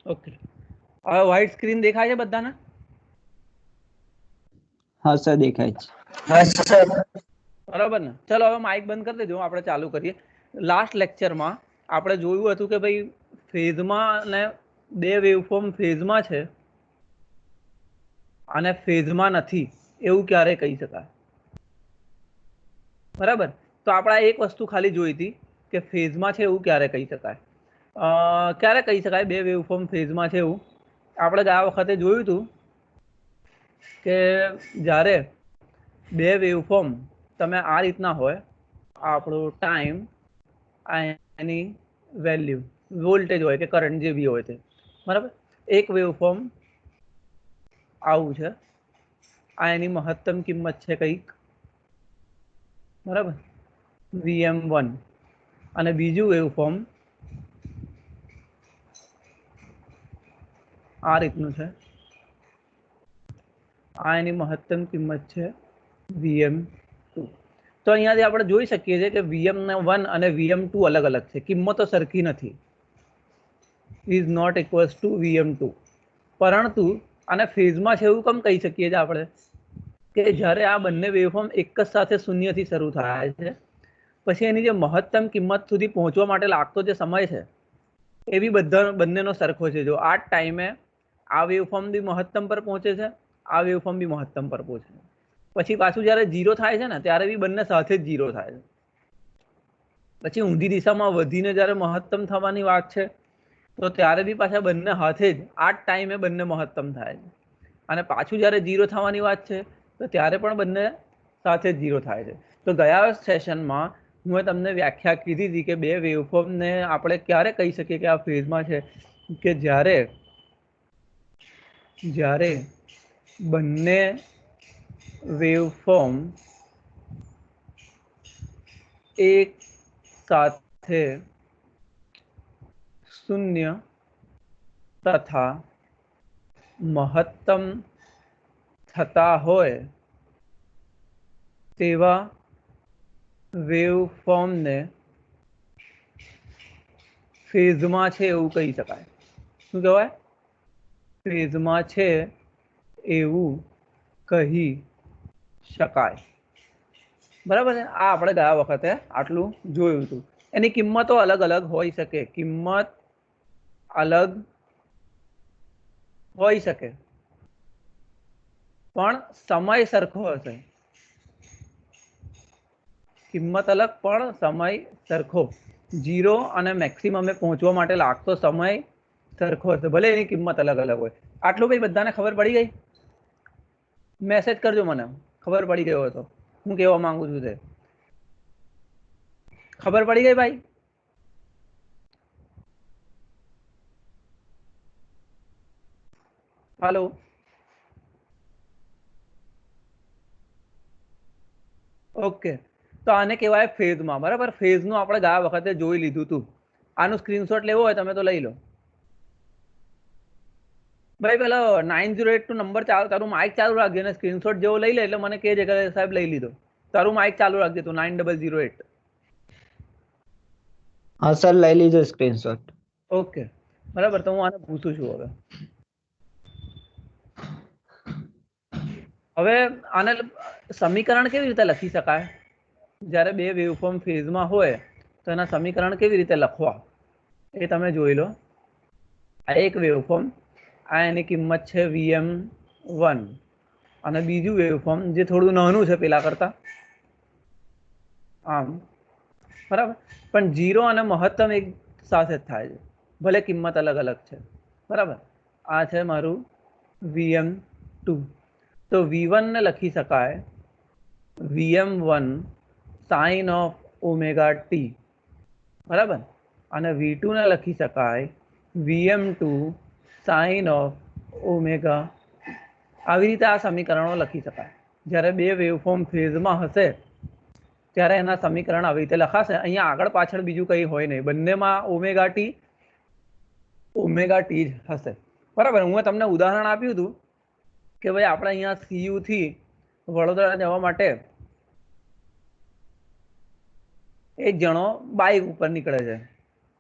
Okay, હવે white screen દેખાય છે બધાને? हाँ सर देखाय છે। બરાબર ને? ચલો હવે માઇક બંધ કરી દેજો, આપણે ચાલુ કરીએ। લાસ્ટ લેક્ચરમાં આપણે જોયું હતું કે ભાઈ ફેઝમાં ને બે વેવફોર્મ ફેઝમાં છે અને ફેઝમાં નથી એવું ક્યારે કહી શકાય? બરાબર, તો આપણે એક વસ્તુ ખાલી જોઈ હતી કે ફેઝમાં છે એવું ક્યારે કહી શકાય। ક્યારે કહી શકાય બે વેવફોર્મ ફેઝમાં છે એવું? આપણે ગયા વખતે જોયું હતું કે જ્યારે બે વેવફોર્મ તમે આ રીતના હોય, આપણો ટાઈમ, આ એની વેલ્યુ વોલ્ટેજ હોય કે કરંટ જે બી હોય તે, બરાબર। એક વેવફોર્મ આવું છે, આ એની મહત્તમ કિંમત છે કંઈક, બરાબર, Vm1, અને બીજું વેવફોર્મ આ રીતનું છે, આ એની મહત્તમ કિંમત છે Vm2। તો અહીંયાથી આપણે જોઈ શકીએ છીએ કે Vm1 અને Vm2 અલગ અલગ છે, કિંમતો સરખી નથી, is not equals to Vm2। પરંતુ આને ફેઝમાં છે એવું કેમ કહી શકીએ છીએ આપણે કે જ્યારે આ બંને વેવફોર્મ એક જ સાથે શૂન્યથી શરૂ થાય છે, પછી એની જે મહત્તમ કિંમત સુધી પહોંચવા માટે લાગતો જે સમય છે એ બી બંનેનો સરખો છે। જો આ ટાઈમે આ વેવફોર્મ બી મહત્તમ પર પહોંચે છે, આ વેવફોર્મ બી મહત્તમ પર પહોંચે છે, પછી પાછું જ્યારે ઝીરો થાય છે ને ત્યારે બી બંને સાથે જ ઝીરો થાય છે, પછી ઊંધી દિશામાં વધીને જ્યારે મહત્તમ થવાની વાત છે તો ત્યારે બી પાછા બંને હાથે જ આ જ ટાઈમે બંને મહત્તમ થાય છે, અને પાછું જ્યારે ઝીરો થવાની વાત છે તો ત્યારે પણ બંને સાથે જ ઝીરો થાય છે। તો ગયા સેશનમાં હું તમને વ્યાખ્યા કીધી હતી કે બે વેવફોર્મને આપણે ક્યારે કહી શકીએ કે આ ફેઝમાં છે, કે જ્યારે બંને વેવફોર્મ એક સાથે શૂન્ય તથા મહત્તમ થતા હોય તેવા વેવફોર્મને ફેઝમાં છે એવું કહી શકાય। શું કહેવાય? ફેઝમાં છે એવું કહી શકાય, બરાબર છે। આ આપણે ગયા વખતે આટલું જોયું હતું। એની કિંમતો અલગ અલગ હોઈ શકે, કિંમત અલગ હોઈ શકે પણ સમય સરખો હશે। કિંમત અલગ પણ સમય સરખો, ઝીરો અને મેક્સિમમે પહોંચવા માટે લાગતો સમય સરખો હશે, ભલે એની કિંમત અલગ અલગ હોય। આટલું ભાઈ બધાને ખબર પડી ગઈ? મેસેજ કરજો મને ખબર પડી ગયો હોય તો, હું કહેવા માંગુ છું તે। ખબર પડી ગઈ ભાઈ? હાલો, ઓકે, તો આને કહેવાય ફેઝમાં, બરાબર। ફેઝનું આપણે ગયા વખતે જોઈ લીધું હતું। આનું સ્ક્રીનશોટ લેવો હોય તમે તો લઈ લો ભાઈ। પેલો 9082 નંબર ચાલુ, તારું માઇક ચાલુ રાખજે ને સ્ક્રીનશોટ જેવો લઈ લે એટલે મને કહેજે કે સાહેબ લઈ લીધો। તારું માઇક ચાલુ રાખજે તું 9008। हाँ सर લઈ લીધો સ્ક્રીનશોટ। ઓકે, બરાબર, તો હું આને પૂછું છું હવે આને સમીકરણ કેવી રીતે લખી શકાય? જ્યારે બે વેવફોર્મ ફેઝમાં હોય તો એના સમીકરણ કેવી રીતે લખવા એ તમે જોઈ લો। આ એક વેવફોર્મ, આ એની કિંમત છે Vm1, અને બીજું વેવફોર્મ જે થોડું નાનું છે પેલા કરતા, આમ, બરાબર, પણ ઝીરો અને મહત્તમ એક સાથે જ થાય છે, ભલે કિંમત અલગ અલગ છે, બરાબર। આ છે મારું Vm2, તો V1 ને લખી શકાય Vm1 sin of omega t, બરાબર, અને V2 ને લખી શકાય Vm2 sin of omega। આવી રીતે આ સમીકરણો લખી શકાય। જ્યારે બે વેવફોર્મ ફેઝમાં હશે ત્યારે એના સમીકરણ આવી રીતે લખાશે। અહીંયા આગળ પાછળ બીજું કંઈ હોય નહીં, બંનેમાં ઓમેગા ટી જ હશે, બરાબર। હું તમને ઉદાહરણ આપ્યું હતું કે ભાઈ આપણે અહીંયા CU થી વડોદરા જવા માટે એક જણો બાઇક ઉપર નીકળે છે,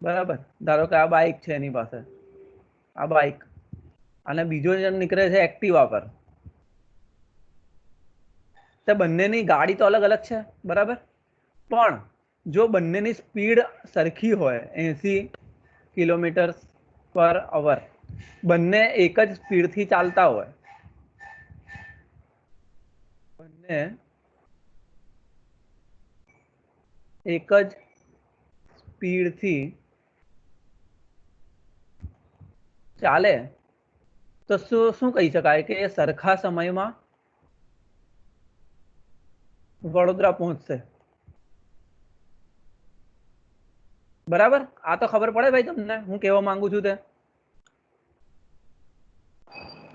બરાબર। ધારો કે આ બાઇક છે એની પાસે, આ બાઇક, અને બીજો જણ નીકળે છે એક્ટિવા પર. તે બંનેની ગાડી તો અલગ અલગ છે, બરાબર, પણ જો બંનેની સ્પીડ સરખી હોય 80 કિલોમીટર/અવર, બંને એક જ સ્પીડથી ચાલતા હોય, બંને એક જ સ્પીડથી ચાલે તો શું કહી શકાય કે એ સરખા સમયમાં વડોદરા પહોંચશે. બરાબર, આ તો ખબર પડે ભાઈ તમને હું કહેવા માંગુ છું તે?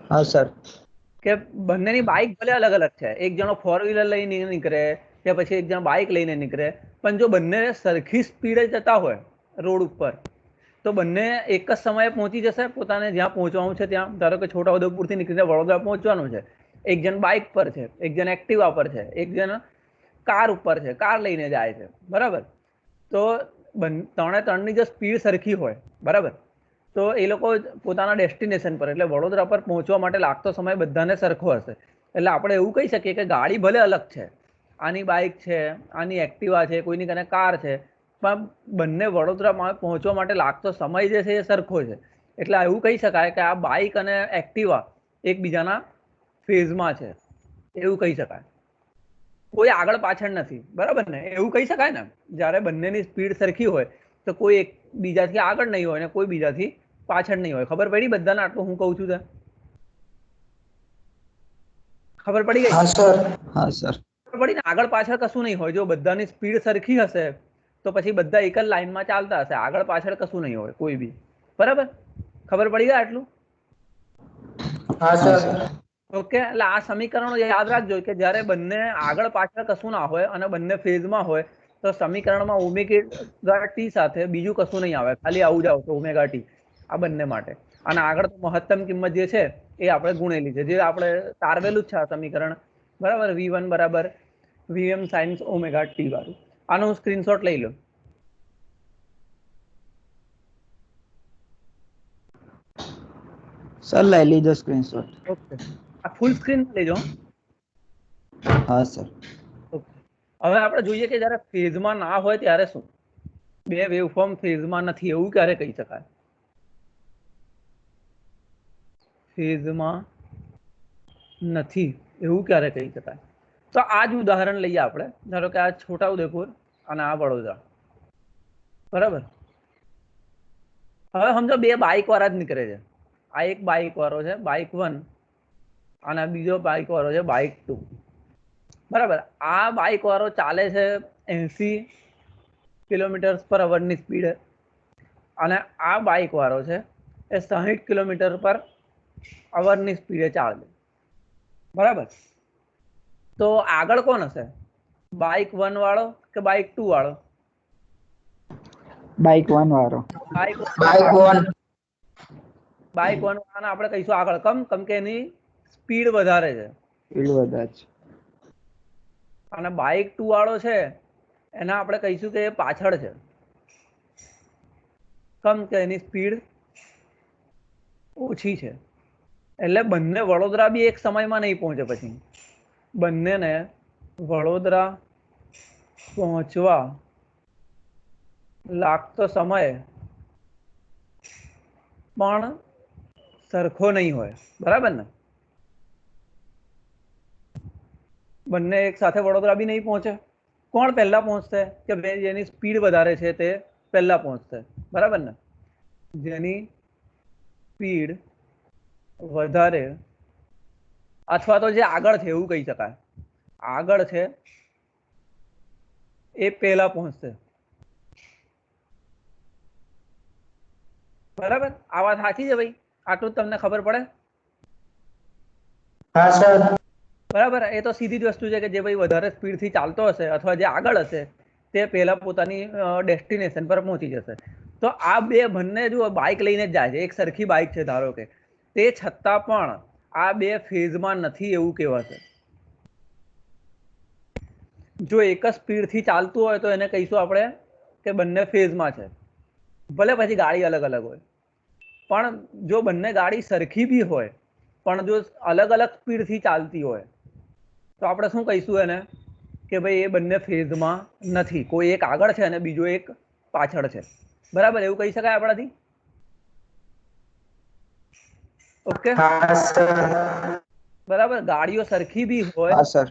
हाँ सर. કે બંનેની બાઇક ભલે અલગ અલગ છે, એક જણો 4 વ્હીલર લઈને નીકળે કે પછી એક જણ બાઇક લઈને નીકળે, પણ જો બંને સરખી સ્પીડે જતા હોય રોડ ઉપર તો બંને એક જ સમયે પહોંચી જશે પોતાને જ્યાં પહોંચવાનું છે ત્યાં. ધારો કે છોટાઉદેપુરથી નીકળીને વડોદરા પહોંચવાનું છે, એક જણ બાઇક પર છે, એક જણ એક્ટિવા પર છે, એક જણ કાર ઉપર છે, કાર લઈને જાય છે, બરાબર. તો ત્રણની જો સ્પીડ સરખી હોય, બરાબર, તો એ લોકો પોતાના ડેસ્ટિનેશન પર એટલે વડોદરા પર પહોંચવા માટે લાગતો સમય બધાને સરખો હશે. એટલે આપણે એવું કહી શકીએ કે ગાડી ભલે અલગ છે, આની બાઇક છે, આની એક્ટિવા છે, કોઈની કને કાર છે, પણ બંને વડોદરામાં પહોંચવા માટે લાગતો સમય જે છે એ સરખો છે. એટલે એવું કહી શકાય કે આ બાઇક અને એક્ટિવા એકબીજાના ફેઝમાં છે, એવું કહી શકાય. કોઈ આગળ પાછળ નથી, બરાબર ને? એવું કહી શકાય ને, જ્યારે બંનેની સ્પીડ સરખી હોય તો કોઈ એક બીજાથી આગળ નહીં હોય ને કોઈ બીજાથી પાછળ નહીં હોય. ખબર પડી બધાને આટલું હું કહું છું તે? ખબર પડી ગઈ? हाँ सर. हाँ सर. ખબર પડી ને? આગળ પાછળ કશું નહીં હોય. જો બધાની સ્પીડ સરખી હશે તો પછી બધા એક જ લાઈનમાં ચાલતા હશે, આગળ પાછળ કશું નહીં હોય કોઈ બી. બરાબર, ખબર પડી ગઈ આટલું? हाँ सर. ઓકે, એટલે આ સમીકરણો યાદ રાખજો કે જ્યારે બંને આગળ પાછળ કશું ના હોય અને બંને ફેઝમાં હોય તો સમીકરણમાં ઓમેગા ટી સાથે બીજું કશું નહીં આવે, ખાલી આવું જ આવશે ઓમેગા ટી આ બંને માટે. અને આગળ તો મહત્તમ કિંમત જે છે એ આપણે ગુણેલી છે, જે આપણે તારવેલું જ છે આ સમીકરણ, બરાબર. V1 બરાબર Vm સાઇન્સ ઓમેગા ટી વાળું. આનો હું સ્ક્રીનશોટ લઈ લો. सर ले लीजिए स्क्रीनशॉट. ઓકે, આ ફૂલ સ્ક્રીન લેજો. हाँ सर. ઓકે, હવે આપણે જોઈએ કે જ્યારે ફેઝમાં ના હોય ત્યારે શું? બે વેવફોર્મ ફેઝમાં નથી એવું ક્યારે કહી શકાય? ફેઝમાં નથી એવું ક્યારે કહી શકાય? તો આ જ ઉદાહરણ લઈએ આપણે. ધારો કે આ છોટાઉદેપુર અને આ વડોદરા, બરાબર. હવે સમજો બે બાઇક વાળા જ નીકળે છે. આ એક બાઇક વાળો છે બાઇક 1 અને બીજો બાઇક વાળો છે બાઇક 2, બરાબર. આ બાઇક વાળો ચાલે છે 80 કિલોમીટર/અવરની સ્પીડે અને આ બાઇક વાળો છે એ 60 કિલોમીટર/અવરની સ્પીડે ચાલે, બરાબર. તો આગળ કોણ હશે, બાઇક 1 વાળો કે બાઇક 2 વાળો? बाइक 1 वारो. Bike bike 1. બાઇક 1 વાળાને આપણે કહીશું આગળ, કેમ કે એની સ્પીડ વધારે છે. स्पीड વધારે છે. અને બાઇક 2 વાળો છે એના આપણે કહીશું કે એ પાછળ છે, કેમ કે એની સ્પીડ ઓછી છે. એટલે બંને વડોદરા બી એક સમયમાં નહીં પહોંચે. પછી બંનેને વડોદરા પહોંચવા લાગતો સમય પણ સરખો નહીં હોય, બરાબર ને? બંને એક સાથે વડોદરા બી નહીં પહોંચે. કોણ પહેલા પહોંચશે? કે જેની સ્પીડ વધારે છે તે પહેલા પહોંચશે, બરાબર ને? જેની સ્પીડ વધારે અથવા તો જે આગળ છે એવું કહી શકાય, આગળ છે એ પહેલા પહોંચશે, બરાબર. આ વાત સાચી છે ભાઈ? આટલું તમને ખબર પડે? हाँ सर. બરાબર. એ તો સીધી જ વસ્તુ છે કે જે ભાઈ વધારે સ્પીડથી ચાલતો હશે અથવા જે આગળ હશે તે પહેલા પોતાની ડેસ્ટિનેશન પર પહોંચી જશે. તો આ બે બંને જો બાઇક લઈને જ જાય છે, એક સરખી બાઇક છે ધારો કે, તે છતાં પણ આ બે ફેઝમાં નથી એવું કહેવાશે. જો એક જ સ્પીડથી ચાલતું હોય તો એને કહીશું આપણે કે બંને ફેઝમાં છે, ભલે પછી ગાડી અલગ અલગ હોય. પણ જો બંને ગાડી સરખી બી હોય પણ જો અલગ અલગ સ્પીડથી ચાલતી હોય તો આપણે શું કહીશું એને કે ભાઈ એ બંને ફેઝમાં નથી, કોઈ એક આગળ છે અને બીજો એક પાછળ છે, બરાબર? એવું કહી શકાય આપણાથી? ઓકે, બરાબર. ગાડીઓ સરખી બી હોય, હા સર.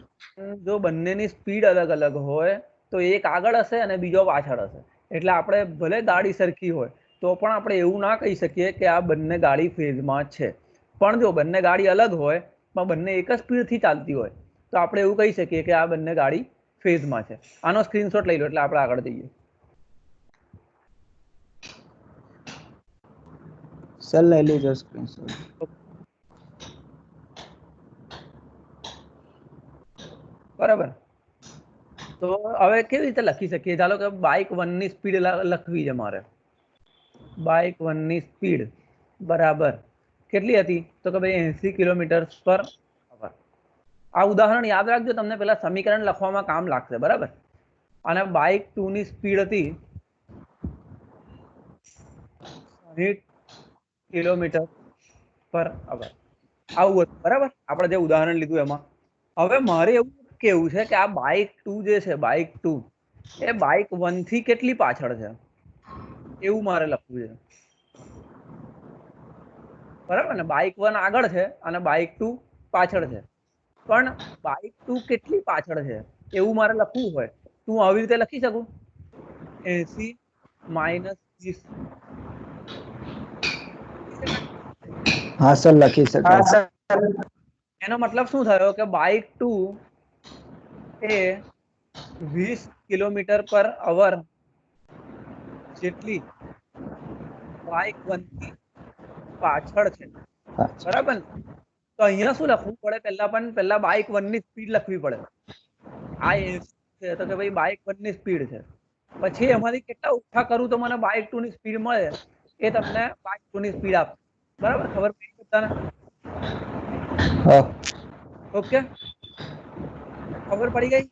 જો બંનેની સ્પીડ અલગ અલગ હોય તો એક આગળ હશે અને બીજો પાછળ હશે. એટલે આપણે ભલે ગાડી સરખી હોય તો પણ આપણે એવું ના કહી શકીએ કે આ બંને ગાડી ફેઝમાં છે. પણ જો બંને ગાડી અલગ હોય પણ બંને એક જ સ્પીડથી ચાલતી હોય તો આપણે એવું કહી શકીએ કે આ બંને ગાડી ફેઝમાં છે. આનો સ્ક્રીનશોટ લઈ લો એટલે આપણે આગળ જઈએ. સર લઈ લીધો સ્ક્રીનશોટ. બરાબર. તો હવે કેવી રીતે લખી શકીએ? ચાલો કે બાઇક 1 ની સ્પીડ લખવી છે મારે. બાઇક 1 ની સ્પીડ બરાબર કેટલી હતી? તો કે ભાઈ 80 કિલોમીટર પર અવર. આ ઉદાહરણ યાદ રાખજો, તમને પેલા સમીકરણ લખવામાં કામ લાગશે, બરાબર? અને બાઇક 2 ની સ્પીડ હતી 60 કિલોમીટર પર અવર. આવું હતું, બરાબર? આપણે જે ઉદાહરણ લીધું એમાં. હવે મારે એવું કેવું છે કે આ બાઇક 2 જે છે, બાઇક 2 એ બાઇક 1 થી કેટલી પાછળ છે એવું મારે લખવું છે, બરાબર ને? બાઇક 1 આગળ છે અને બાઇક 2 પાછળ છે, પણ બાઇક 2 કેટલી પાછળ છે એવું મારે લખવું હોય તો હું આવી રીતે લખી શકું 80 માઇનસ 20. હા સર લખી શકાય. એનો મતલબ શું થયો કે બાઇક 2 એ 20 કિલોમીટર પર અવર જેટલી બાઇક 1 થી પાછળ છે, બરાબર ને? તો અહીંયા શું લખવું પડે? પહેલા બાઇક 1 ની સ્પીડ લખવી પડે. આ 80 છે તો કે ભાઈ બાઇક 1 ની સ્પીડ છે, પછી એમાંથી કેટલા ઓછા કરું તો મને બાઇક 2 ની સ્પીડ મળે એ તમને બાઇક 2 ની સ્પીડ આપે, બરાબર? ખબર પડી બધાને? ઓકે, ખબર પડી ગઈ?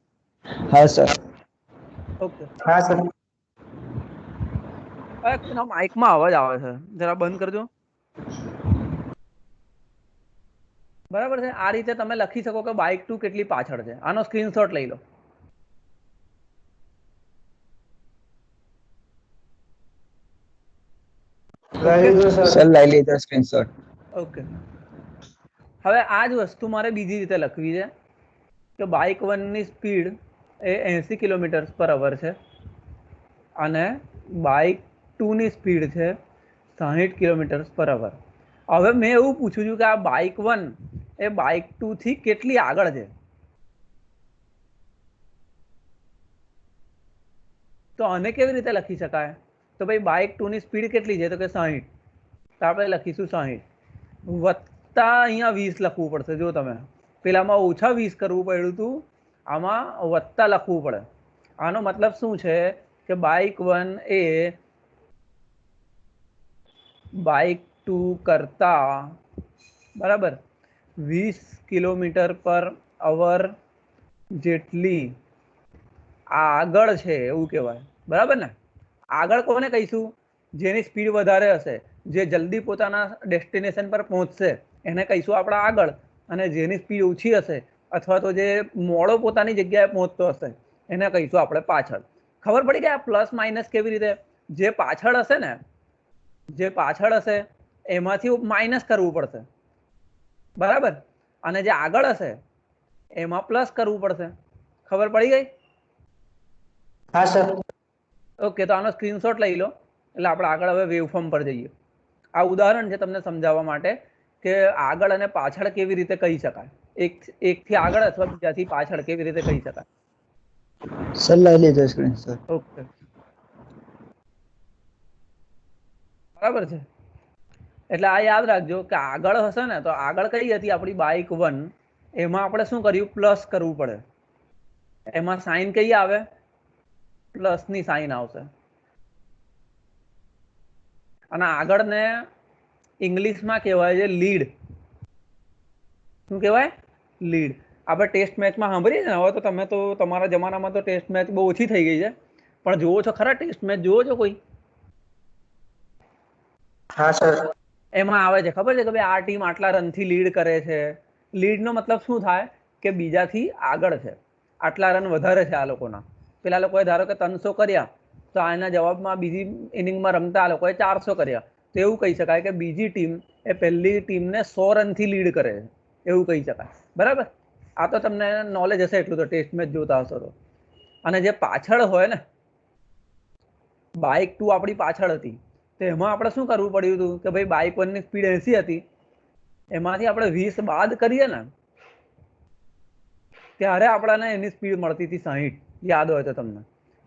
હા સર. ઓકે. હા સર. માઇકમાં અવાજ આવે છે, જરા બંધ કરજો. બરાબર છે? આ રીતે તમે લખી શકો કે બાઇક 2 કેટલી પાછળ છે. આનો સ્ક્રીનશોટ લઈ લો. સર લઈ લીધો સ્ક્રીનશોટ. ઓકે. હવે આ જ વસ્તુ મારે બીજી રીતે લખવી છે કે બાઇક 1 ની સ્પીડ એ 80 કિલોમીટર પર અવર છે અને બાઇક 2 ની સ્પીડ છે 60 કિલોમીટર પર અવર. હવે મેં એવું પૂછ્યું છું કે આ બાઇક 1 એ બાઇક 2 થી કેટલી આગળ છે? તો આને કેવી રીતે લખી શકાય? તો ભાઈ બાઇક 2 ની સ્પીડ કેટલી છે? તો કે 60. તો આપણે લખીશું 60 વત્તા અહીંયા 20 લખવું પડશે. જો તમે પેલામાં ઓછા 20 કરવું પડ્યું હતું, આમાં વત્તા લખવું પડે. આનો મતલબ શું છે કે બાઇક 1 એ બાઇક 2 કરતા બરાબર 20 કિલોમીટર પર અવર જેટલી આગળ છે એવું કહેવાય, બરાબર ને? આગળ કોને કહીશું? જેની સ્પીડ વધારે હશે, જે જલ્દી પોતાના ડેસ્ટિનેશન પર પહોંચશે એને કહીશું આપણે આગળ, અને જેની સ્પીડ ઓછી હશે અથવા તો જે મોડો પોતાની જગ્યાએ પહોંચતો હશે એને કહીશું આપણે પાછળ. ખબર પડી કે આ પ્લસ માઇનસ કેવી રીતે? જે પાછળ હશે ને, જે પાછળ હશે એમાંથી માઇનસ કરવું પડશે, બરાબર? અને જે આગળ હશે એમાં પ્લસ કરવું પડશે. ખબર પડી ગઈ? હા સર. ઓકે, તો આનો સ્ક્રીનશોટ લઈ લો એટલે આપણે આગળ હવે વેવફોર્મ પર જઈએ. આ ઉદાહરણ છે તમને સમજાવવા માટે કે આગળ અને પાછળ કેવી રીતે કહી શકાય, એકથી આગળ અથવા બીજાથી પાછળ કેવી રીતે કહી શકાય. સર લઈ લીધો સ્ક્રીનશોટ. ઓકે, બરાબર છે? એટલે આ યાદ રાખજો કે આગળ હશે ને તો આગળ કઈ હતી આપણી બાઇક 1, એમાં આપણે શું કર્યું? પ્લસ કરવું પડે. એમાં સાઇન કઈ આવે? પ્લસ ની સાઇન આવશે. અને આગળને ઇંગ્લિશમાં કહેવાય છે લીડ. શું કહેવાય? લીડ. આપણે ટેસ્ટ મેચમાં સાંભળીએ ને, હવે તો તમે તો તમારા જમાનામાં તો ટેસ્ટ મેચ બહુ ઓછી થઈ ગઈ છે, પણ જોવો છો ખરા ટેસ્ટ મેચ? જોવો છો કોઈ? હા સર. એમાં આવે છે ખબર છે કે ભાઈ આ ટીમ આટલા રનથી લીડ કરે છે. લીડનો મતલબ શું થાય કે બીજાથી આગળ છે, આટલા રન વધારે છે આ લોકોના. પેલા લોકોએ ધારો કે 300 કર્યા તો આના જવાબમાં બીજી ઇનિંગમાં રમતા આ લોકોએ 400 કર્યા, તો એવું કહી શકાય કે બીજી ટીમ એ પહેલી ટીમને 100 રનથી લીડ કરે છે, એવું કહી શકાય. બરાબર, આ તો તમને નોલેજ હશે એટલું તો, ટેસ્ટ મેચ જોતા હશો તો. અને જે પાછળ હોય ને, બાઇક 2 આપણી પાછળ હતી, તો એમાં આપણે શું કરવું પડ્યું હતું કે ભાઈ બાઇક 1 ની સ્પીડ 80 હતી, એમાંથી આપણે 20 બાદ કરીએ ને ત્યારે આપણને એની સ્પીડ મળતી હતી 60, યાદ હોય તો તમને.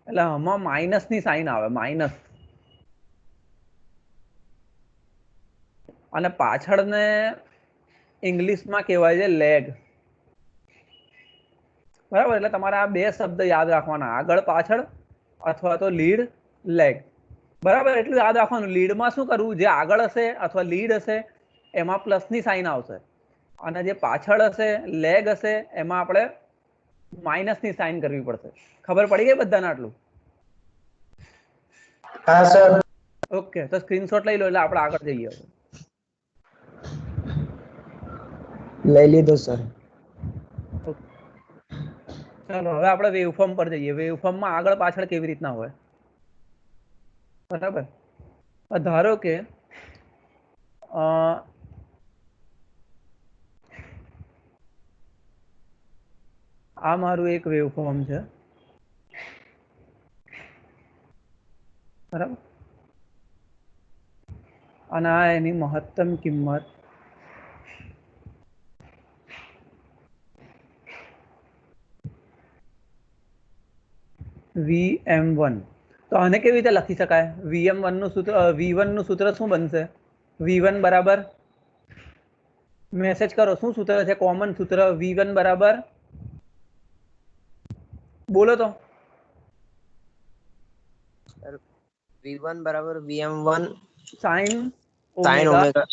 એટલે આમાં માઇનસની સાઇન આવે, માઇનસ. અને પાછળને ઇંગ્લિશમાં કહેવાય છે લેગ. બરાબર, એટલે તમારે આ બે શબ્દ યાદ રાખવાના, આગળ પાછળ અથવા તો લીડ લેગ. બરાબર, એટલું યાદ રાખવાનું. લીડમાં શું કરવું, જે આગળ હશે અથવા લીડ હશે એમાં પ્લસની સાઇન આવશે, અને જે પાછળ હશે લેગ હશે એમાં આપણે માઇનસની સાઇન કરવી પડશે. ખબર પડી ગઈ બધાને આટલું? હા સર. ઓકે, તો સ્ક્રીનશોટ લઈ લો એટલે આપણે આગળ જઈએ. લઈ લીધો સર. ચાલો હવે આપણે વેવફોર્મ પર જઈએ. વેવફોર્મમાં આગળ પાછળ કેવી રીતના હોય, બરાબર. ધારો કે આ મારું એક વેવફોર્મ છે, બરાબર. અને આ એની મહત્તમ કિંમત VM1. તો આને કેવી રીતે લખી શકાય? VM1 નું સૂત્ર, V1 નું સૂત્ર શું બનશે? V1 બરાબર, મેસેજ કરો શું સૂત્ર છે, કોમન સૂત્ર. V1 બરાબર, બોલો તો. V1 બરાબર VM1 sign sin omega. Omega.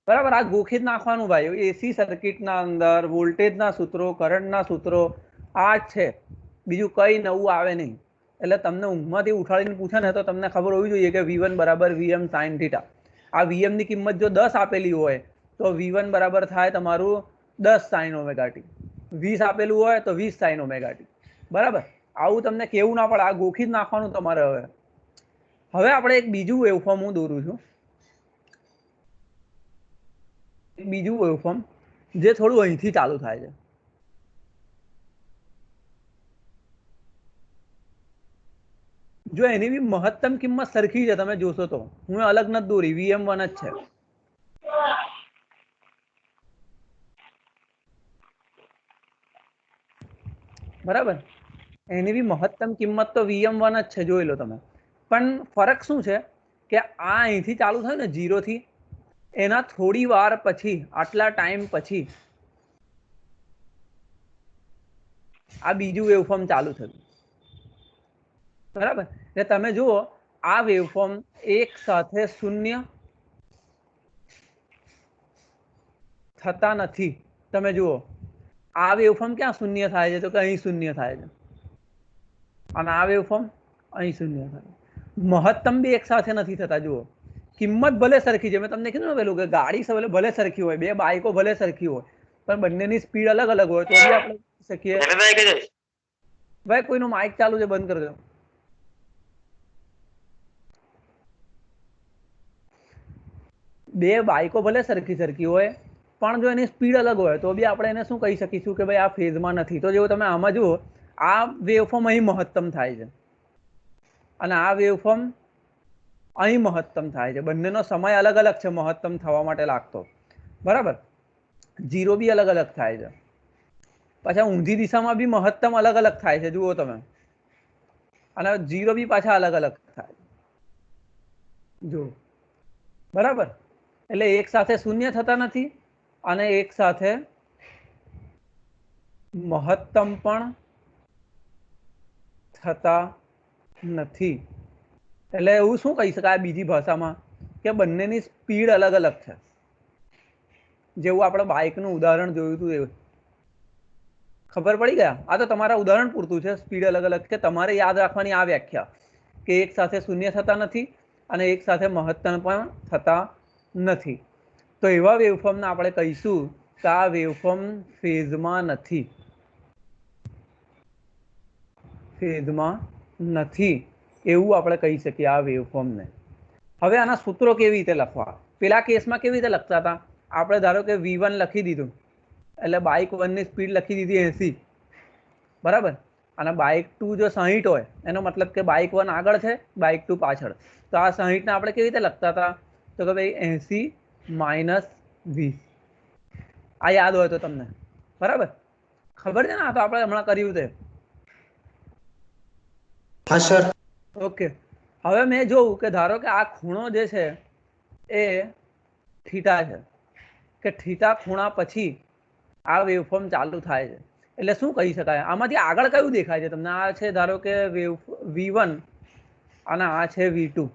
બરાબર, આ ગોખી જ નાખવાનું ભાઈ. એસી સર્કિટના અંદર વોલ્ટેજના સૂત્રો, કરંટના સૂત્રો આ જ છે, બીજું કઈ નવું આવે નહીં. એટલે તમને ઊંઘમાંથી ઉઠાડીને પૂછે ને તો તમને ખબર હોવી જોઈએ કે V1 બરાબર VM sin થીટા. આ VM ની કિંમત જો 10 આપેલી હોય તો V1 બરાબર થાય તમારું 10 sin ઓમેગા ટી. 20 આપેલું હોય તો 20 sin ઓમેગા ટી. બરાબર, આવું તમને કેવું ના પડે, આ ગોખી જ નાખવાનું તમારે. હવે આપણે એક બીજું વેવફોર્મ હું દોરું છું, બીજું વેવફોર્મ જે થોડું અહીંથી ચાલુ થાય છે. જો એની બી મહત્તમ કિંમત સરખી છે, તમે જોશો તો. હું અલગ નથી દોરી, VM1 જ છે. બરાબર, એની બી મહત્તમ કિંમત તો VM1 જ છે, જોઈ લો તમે. પણ ફરક શું છે કે આ અહીંથી ચાલુ થયું ને 0 થી, એના થોડી વાર પછી, આટલા ટાઈમ પછી આ બીજું વેવફોર્મ ચાલુ થયું. બરાબર, એટલે તમે જુઓ આ વેવફોર્મ એક સાથે શૂન્ય થતા નથી. તમે જુઓ આ વેવફોર્મ ક્યાં શૂન્ય થાય છે, તો કે અહીં શૂન્ય થાય છે, અને આ વેવફોર્મ અહીં શૂન્ય થાય. મહત્તમ બી એક સાથે નથી થતા. જુઓ, કિંમત ભલે સરખી છે, મેં તમને કીધું ને પેલું કે ગાડી ભલે સરખી હોય, બે બાઇકો ભલે સરખી હોય, પણ બંનેની સ્પીડ અલગ અલગ હોય તો બી આપણે શકીએ. ભાઈ કોઈનું માઇક ચાલુ છે, બંધ કરી દો. બે બાઇકો ભલે સરખી સરખી હોય પણ જો એની સ્પીડ અલગ હોય તો બી આપણે એને શું કહી શકીશું કે ભાઈ આ ફેઝમાં નથી. તો જેવું તમે આમાં જુઓ, આ વેવફોર્મ અહીં મહત્તમ થાય છે અને આ વેવફોર્મ અહીં મહત્તમ થાય છે. બંનેનો સમય અલગ અલગ છે મહત્તમ થવા માટે લાગતો. બરાબર, 0 બી અલગ અલગ થાય છે. પાછા ઊંધી દિશામાં બી મહત્તમ અલગ અલગ થાય છે, જુઓ તમે. અને 0 બી પાછા અલગ અલગ થાય જો. બરાબર, એટલે એક સાથે શૂન્ય થતા નથી અને એક સાથે મહત્તમ પણ થતા નથી. એટલે એવું શું કહી શકાય બીજી ભાષામાં કે બંનેની સ્પીડ અલગ અલગ છે. જેવું આપણે બાઇકનું ઉદાહરણ જોયું હતું એવું. ખબર પડી ગયા? આ તો તમારા ઉદાહરણ પૂરતું છે, સ્પીડ અલગ અલગ છે. તમારે યાદ રાખવાની આ વ્યાખ્યા કે એક સાથે શૂન્ય થતા નથી અને એક સાથે મહત્તમ પણ થતા નથી. તો એવા વેવફોર્મને આપણે કહીશું કે આ વેવફોર્મ ફેઝમાં નથી, ફેઝમાં નથી એવું આપણે કહી શકીએ આ વેવફોર્મને. હવે આના સૂત્રો કેવી રીતે લખવા? પેલા કેસમાં કેવી રીતે લખતા હતા? આપણે ધારો કે V1 લખી દીધું એટલે બાઇક 1 ની સ્પીડ લખી દીધી 80, બરાબર, અને બાઇક 2 જો 60 હોય એનો મતલબ કે બાઇક 1 આગળ છે, બાઇક 2 પાછળ. તો આ 60 ને આપણે કેવી રીતે લખતા હતા? તો કે ભાઈ 80 માઇનસ 20. આ યાદ હોય તો તમને, બરાબર, ખબર છે ને? આ તો આપણે હમણાં કર્યું છે. હા સર. ઓકે, હવે મેં જોયું કે ધારો કે આ ખૂણો જે છે એ થીટા છે, કે થીટા ખૂણા પછી આ વેવફોર્મ ચાલુ થાય છે. એટલે શું કહી શકાય? આમાંથી આગળ કયું દેખાય છે તમને? આ છે ધારો કે V1 અને આ છે V2,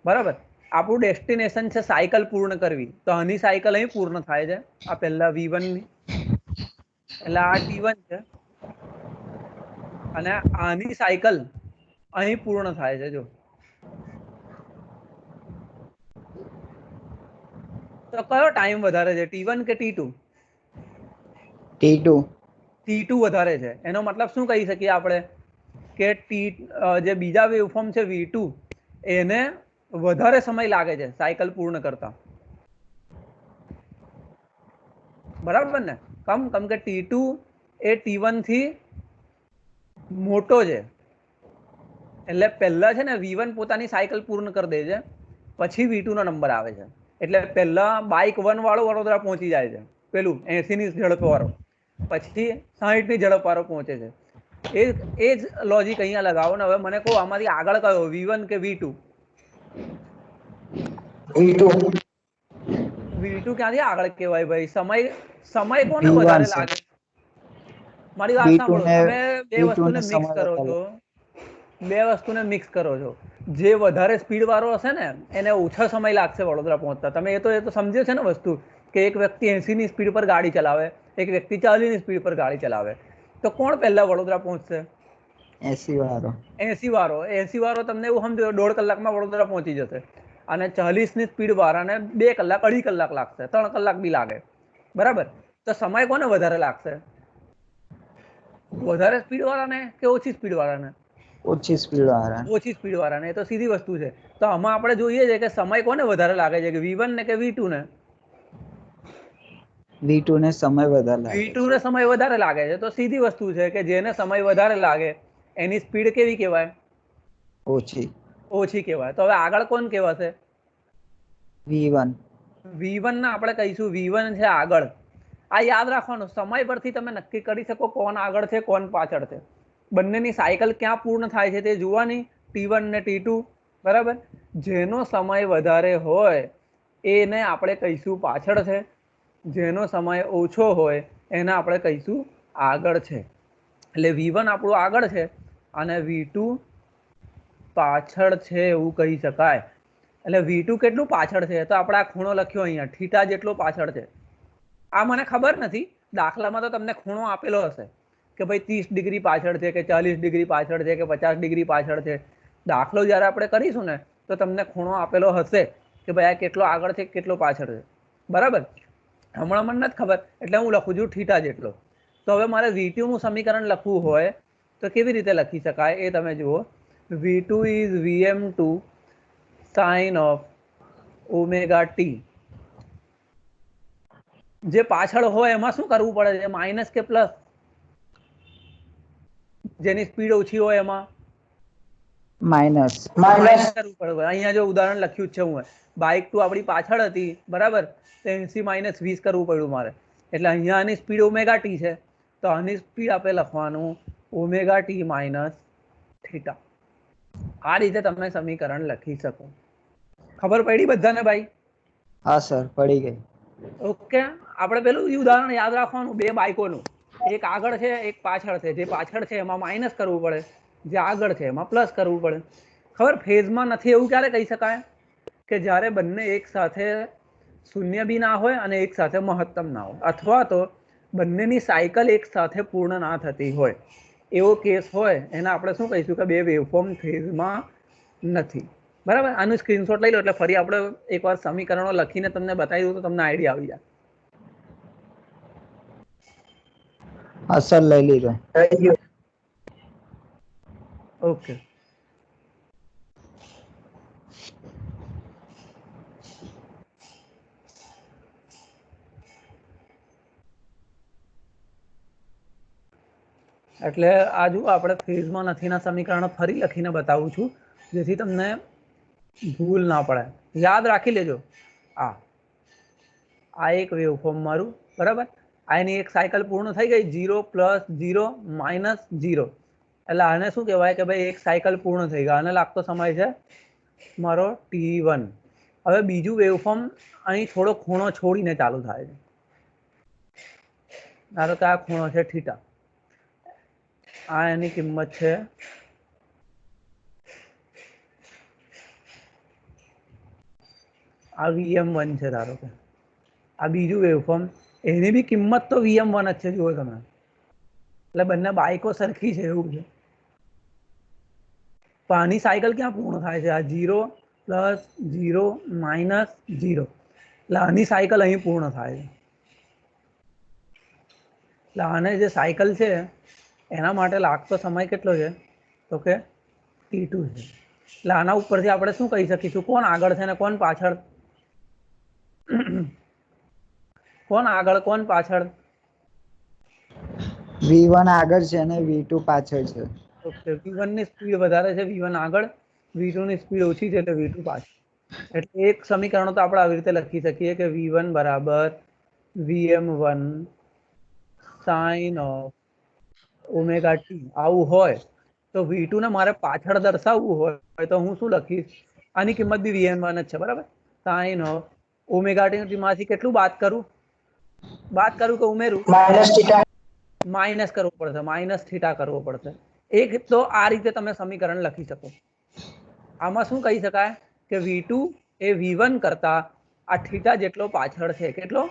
બરાબર. આપણું ડેસ્ટિનેશન છે સાયકલ પૂર્ણ કરવી, તો આની સાયકલ અહીં પૂર્ણ થાય છે, આ પહેલા V1 ની, એટલે આ T1 છે, અને આની સાયકલ અહીં પૂર્ણ થાય છે. જો તો કયો ટાઈમ વધારે છે, T1 કે T2? T2. T2 વધારે છે. એનો મતલબ શું કહી શકીએ આપણે કે જે બીજા વેવફોર્મ છે V2 એને વધારે સમય લાગે છે સાયકલ પૂર્ણ કરતા, બરાબર ને? કેમ કે T2 એ T1 થી મોટો છે, એટલે પહેલા છે ને V1 પોતાની સાયકલ પૂર્ણ કરી દે છે, પછી V2 નો નંબર આવે છે. એટલે પહેલા બાઇક 1 વાળો વડોદરા પહોંચી જાય છે, પેલું 80 ની ઝડપ વાળો, પછી 60 ની ઝડપ વાળો પહોંચે છે. એ જ લોજિક અહીંયા લગાવો ને. હવે મને કહો આમાંથી આગળ કયો, V1 કે V2? V2. V2 ક્યાંથી આગળ કહેવાય ભાઈ? સમય કોને V1 વધારે સર. લાગે? મારી વાત V2 સાંભળો, ને તમે બે V2 વસ્તુને ને મિક્સ સમય કરો વધારે. છો, બે વસ્તુને મિક્સ કરો છો. જે વધારે સ્પીડ વાળો હશે ને એને ઓછો સમય લાગશે વડોદરા પહોંચતા. તમે એ તો સમજ્યો છે ને વસ્તુ, કે એક વ્યક્તિ 80 ની સ્પીડ પર ગાડી ચલાવે, એક વ્યક્તિ 40 ની સ્પીડ પર ગાડી ચલાવે, તો કોણ પહેલા વડોદરા પહોંચશે? 80 વાળો. 80 વાળો તમને એવું સમજો 1.5 કલાકમાં વડોદરા પહોંચી જશે, અને 40 ની સ્પીડ વાળાને 2 કલાક 2.5 કલાક લાગશે, 3 કલાક બી લાગે, બરાબર. તો સમય કોને વધારે લાગશે? વધારે સ્પીડ વાળાને કે ઓછી સ્પીડ વાળાને? ઓછી સ્પીડ વાળા. ઓછી સ્પીડ વાળાને. એ તો સીધી વસ્તુ છે. તો આમાં આપણે જોઈએ છે કે સમય કોને વધારે લાગે છે, કે V1 ને કે V2 ને? V2 ને સમય વધારે લાગે V2 છે. ને સમય વધારે લાગે છે. તો સીધી વસ્તુ છે કે જેને સમય વધારે લાગે એની સ્પીડ કેવી કહેવાય? ઓછી. ઓછી કહેવાય. તો હવે આગળ કોણ કહેવાશે? V1. V1 ને આપણે કહીશું V1 છે આગળ. આ યાદ રાખવાનું, સમય પરથી તમે નક્કી કરી શકો કોણ આગળ છે કોણ પાછળ છે. બંનેની સાયકલ ક્યાં પૂર્ણ થાય છે તે જોવાની, T1 ને T2, બરાબર. જેનો સમય વધારે હોય એને આપણે કહીશું પાછળ છે, જેનો સમય ઓછો હોય એને આપણે કહીશું આગળ છે. એટલે V1 આપણું આગળ છે અને V2 પાછળ છે એવું કહી શકાય. એટલે V2 કેટલું પાછળ છે? તો આપણે આ ખૂણો લખ્યો અહીંયા, થીટા જેટલો પાછળ છે. આ મને ખબર નથી, દાખલામાં તો તમને ખૂણો આપેલો હશે કે ભાઈ 30 ડિગ્રી પાછળ છે, કે 40 ડિગ્રી પાછળ છે, કે 50 ડિગ્રી પાછળ છે. દાખલો જ્યારે આપણે કરીશું ને તો તમને ખૂણો આપેલો હશે કે ભાઈ આ કેટલો આગળ છે કેટલો પાછળ છે, બરાબર. હમણાં મને નથી ખબર એટલે હું લખું છું થીટા જેટલો. તો હવે મારે V2 નું સમીકરણ લખવું હોય તો કેવી રીતે લખી શકાય એ તમે જુઓ. V2 is Vm2 sin of omega t. જે પાછળ હોય એમાં શું કરવું પડે છે, માઇનસ કે પ્લસ? જેની સ્પીડ ઓછી હોય એમાં માઇનસ. માઇનસ કરવું પડે. અહીંયા જો ઉદાહરણ લખ્યું છે હું, બાઇક 2 આપણી પાછળ હતી, બરાબર, તો 80 માઇનસ 20 કરવું પડ્યું મારે. એટલે અહીંયા આની સ્પીડ ઓમેગા ટી છે, તો આની સ્પીડ આપણે લખવાનું ઓમેગા ટી માઇનસ થીટા. આ રીતે તમે સમીકરણ લખી શકો. ખબર પડી બધાને ભાઈ? હા સર, પડી ગઈ. ઓકે. આપણે પેલું ઉદાહરણ યાદ રાખવાનું, બે બાઇકોનું, એક આગળ છે એક પાછળ છે. જે પાછળ છે એમાં માઇનસ કરવું પડે, જે આગળ છે એમાં પ્લસ કરવું પડે. ખબર, ફેઝમાં નથી એવું ક્યારે કહી શકાય કે જ્યારે બંને એક સાથે શૂન્ય બી ના હોય અને એક સાથે મહત્તમ ના હોય, અથવા તો બંનેની સાયકલ એક સાથે પૂર્ણ ના થતી હોય. એવો કેસ હોય એને આપણે શું કહીશું કે બે વેવફોર્મ ફેઝમાં નથી. બરાબર. આનું સ્ક્રીનશોટ લઈ લો એટલે ફરી આપણે એકવાર સમીકરણો લખીને તમને બતાવી દઉં તો તમને આઈડિયા આવી જાય. હા સર લઈ લીધો. ઓકે. એટલે આ જો આપણે ફેઝમાં નથીના સમીકરણો ફરી લખીને બતાવું છું જેથી તમને ભૂલ ના પડે. યાદ રાખી લેજો. આ એક વેવફોર્મ મારું, બરાબર. આની એક સાયકલ પૂર્ણ થઈ ગઈ, 0 + 0 - 0. એટલે આને શું કહેવાય કે ભાઈ એક સાયકલ પૂર્ણ થઈ ગઈ. આને લાગતો સમય છે મારો t1. હવે બીજું વેવફોર્મ અહીં થોડો ખૂણો છોડીને ચાલુ થાય છે. ધારો કે આ ખૂણો છે થીટા. આ એની કિંમત છે આ Vm1 છે. ધારો કે આ બીજું વેવફોર્મ, એની બી કિંમત તો Vm1 જ છે. જુઓ તમે, એટલે બંને બાઈકો સરખી છે એવું છે. તો આની સાયકલ ક્યાં પૂર્ણ થાય છે? આ 0 + 0 - 0. એટલે આની સાયકલ અહીં પૂર્ણ થાય છે. એટલે આને જે સાયકલ છે એના માટે લાગતો સમય કેટલો છે? તો કે t2 છે. એટલે આના ઉપરથી આપણે શું કહી શકીશું? કોણ આગળ છે ને કોણ પાછળ? કોણ આગળ કોણ પાછળ? V1 આગળ છે અને V2 પાછળ છે. ઓકે. V1 ની સ્પીડ વધારે છે, V1 આગળ. V2 ની સ્પીડ ઓછી છે એટલે V2 પાછળ. એટલે એક સમીકરણ તો આપણે આવી રીતે લખી શકીએ કે V1 = Vm1 sin of ωt. આવું હોય તો V2 ને મારે પાછળ દર્શાવવું હોય તો હું શું લખીશ? આની કિંમત બી Vm1 જ છે, બરાબર. sin of ωt માંથી કેટલું બાદ કરું કે ઉમેરું? માઇનસ કરવું પડશે, -θ કરવો પડશે. એક તો આ રીતે તમે સમીકરણ લખી શકો. આમાં શું કહી શકાય કે V2 એ V1 કરતા આ થીટા જેટલો પાછળ છે. કેટલો?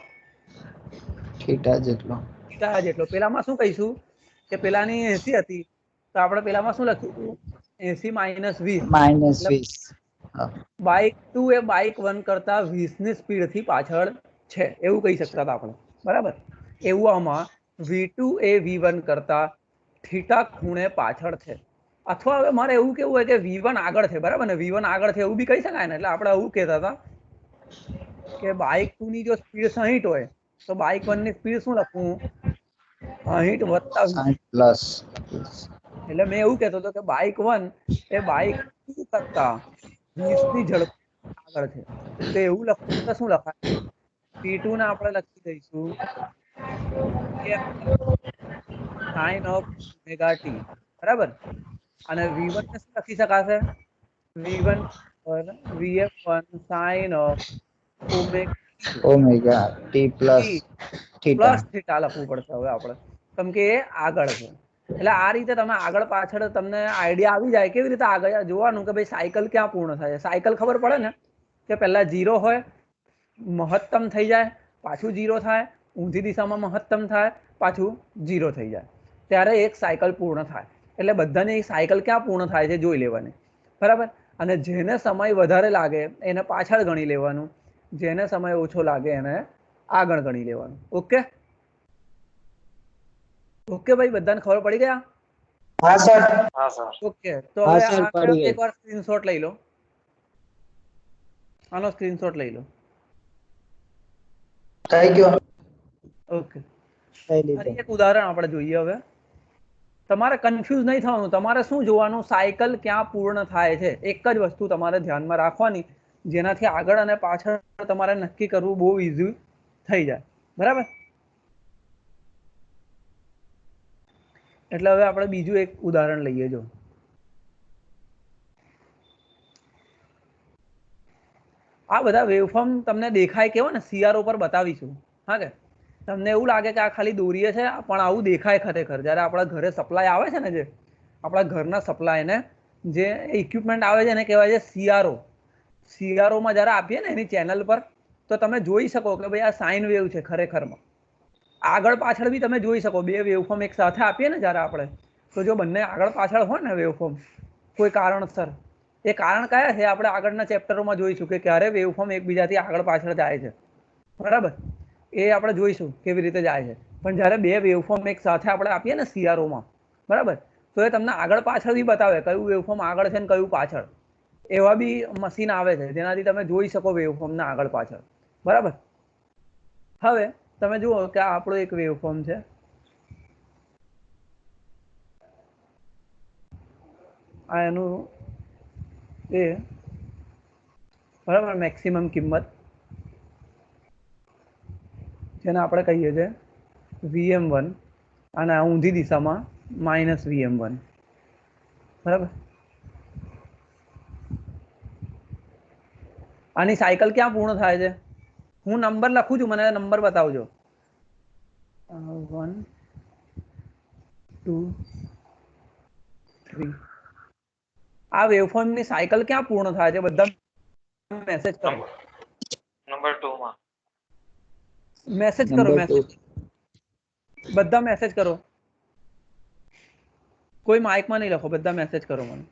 થીટા જેટલો. થીટા જેટલો. પેલામાં શું કહીશું કે પેલાની 80 હતી તો આપણે પેલામાં શું લખ્યું? 80 - 20. -20. બાઇક 2 એ બાઇક 1 કરતા 20 ની સ્પીડ થી પાછળ છે એવું કહી શકતા હતા આપણે, બરાબર. એવું આમાં V2 એ V1 કરતા થીટા ખૂણે પાછળ છે. અથવા હવે મારે એવું કેવું હોય કે V1 આગળ છે, બરાબર ને? V1 આગળ છે એવું બી કહી શકાય ને. એટલે આપણે આવું કહેતા હતા કે બાઇક 2 ની જો સ્પીડ 60 હોય તો બાઇક 1 ની સ્પીડ શું લખવું? 60 + 20. એટલે મેં એવું કહેતો હતો કે બાઇક 1 એ બાઇક 2 કરતા 20 ની ઝડપ આગળ છે. તો એવું લખવું તો શું લખાય? T2 ને આપણે લખી દઈશું sin of ωt, બરાબર. અને V1 ને શું લખી શકાશે? V1 = Vm1 sin of ωt plus theta લખવું પડશે હવે આપણે, કેમ કે એ આગળ છે. એટલે આ રીતે તમે આગળ પાછળ તમને આઈડિયા આવી જાય કેવી રીતે આગળ જોવાનું કે ભાઈ સાયકલ ક્યાં પૂર્ણ થાય છે. સાયકલ ખબર પડે ને કે પહેલા 0 હોય, મહત્તમ થઈ જાય, પાછું 0 થાય, ઊંધી દિશામાં મહત્તમ થાય, પાછું 0 થઈ જાય, ત્યારે એક સાયકલ પૂર્ણ થાય. એટલે બધાની સાયકલ ક્યાં પૂર્ણ થાય છે જોઈ લેવાની, બરાબર. અને જેને સમય વધારે લાગે એને પાછળ ગણી લેવાનું, જેને સમય ઓછો લાગે એને આગળ ગણી લેવાનું. ઓકે ઓકે ભાઈ, બધાને ખબર પડી ગયા? હા સર. ઓકે. તો હવે આનો એકવાર સ્ક્રીનશોટ લઈ લો. આનો સ્ક્રીનશોટ લઈ લો. થઈ ગયો. ઓકે. ફરી એક ઉદાહરણ આપણે જોઈએ. હવે તમારે કન્ફ્યુઝ નહીં થવાનું. તમારે શું જોવાનું? સાયકલ ક્યાં પૂર્ણ થાય છે. એક જ વસ્તુ તમારે ધ્યાનમાં રાખવાની, જેનાથી આગળ અને પાછળ તમારે નક્કી કરવું બહુ ઈઝી થઈ જાય, બરાબર. એટલે હવે આપણે બીજું એક ઉદાહરણ લઈએ. જો આ બધા વેવફોર્મ તમને દેખાય કેવો ને CRO પર બતાવીશું. હા કે તમને એવું લાગે કે આ ખાલી દોરીએ છે પણ આવું દેખાય ખરેખર જ્યારે આપણા ઘરે સપ્લાય આવે છે ને, જે આપણા ઘરના સપ્લાયને જે ઇક્વિપમેન્ટ આવે છે એને કહેવાય છે CRO. CROમાં જ્યારે આપીએ ને એની ચેનલ પર તો તમે જોઈ શકો કે ભાઈ આ સાઇન વેવ છે ખરેખરમાં. આગળ પાછળ બી તમે જોઈ શકો. બે વેવફોર્મ એક સાથે આપીએ ને જ્યારે આપણે, તો જો બંને આગળ પાછળ હોય ને વેવફોર્મ કોઈ કારણસર, એ કારણ કયા છે આપણે આગળના ચેપ્ટરોમાં જોઈશું કે ક્યારે વેવફોર્મ એકબીજાથી આગળ પાછળ જાય છે, બરાબર. એ આપણે જોઈશું કેવી રીતે જાય છે. પણ જ્યારે બે વેવફોર્મ એક સાથે આપણે આપીએ ને સીઆરઓમાં, બરાબર, તો એ તમને આગળ પાછળ બી બતાવે કયું વેવફોર્મ આગળ છે ને કયું પાછળ. એવા બી મશીન આવે છે જેનાથી તમે જોઈ શકો વેવફોર્મને આગળ પાછળ, બરાબર. હવે તમે જુઓ કે આ આપણો એક વેવફોર્મ છે, આ એનું એ બરાબર મેક્સિમમ કિંમત જેને આપણે કહીએ છીએ VM1 અને આ ઊંધી દિશામાં -VM1, બરાબર. આની સાયકલ ક્યાં પૂર્ણ થાય છે? હું નંબર લખું છું, મને નંબર બતાવજો. 1 2 3. આ વેવફોર્મની સાયકલ ક્યાં પૂર્ણ થાય છે? બધા મેસેજ કરો. નંબર 2 માં. મેસેજ કરો, નંબર મેસેજ. બધા મેસેજ કરો. કોઈ માઇકમાં નહીં લખો, બધા મેસેજ કરો મને.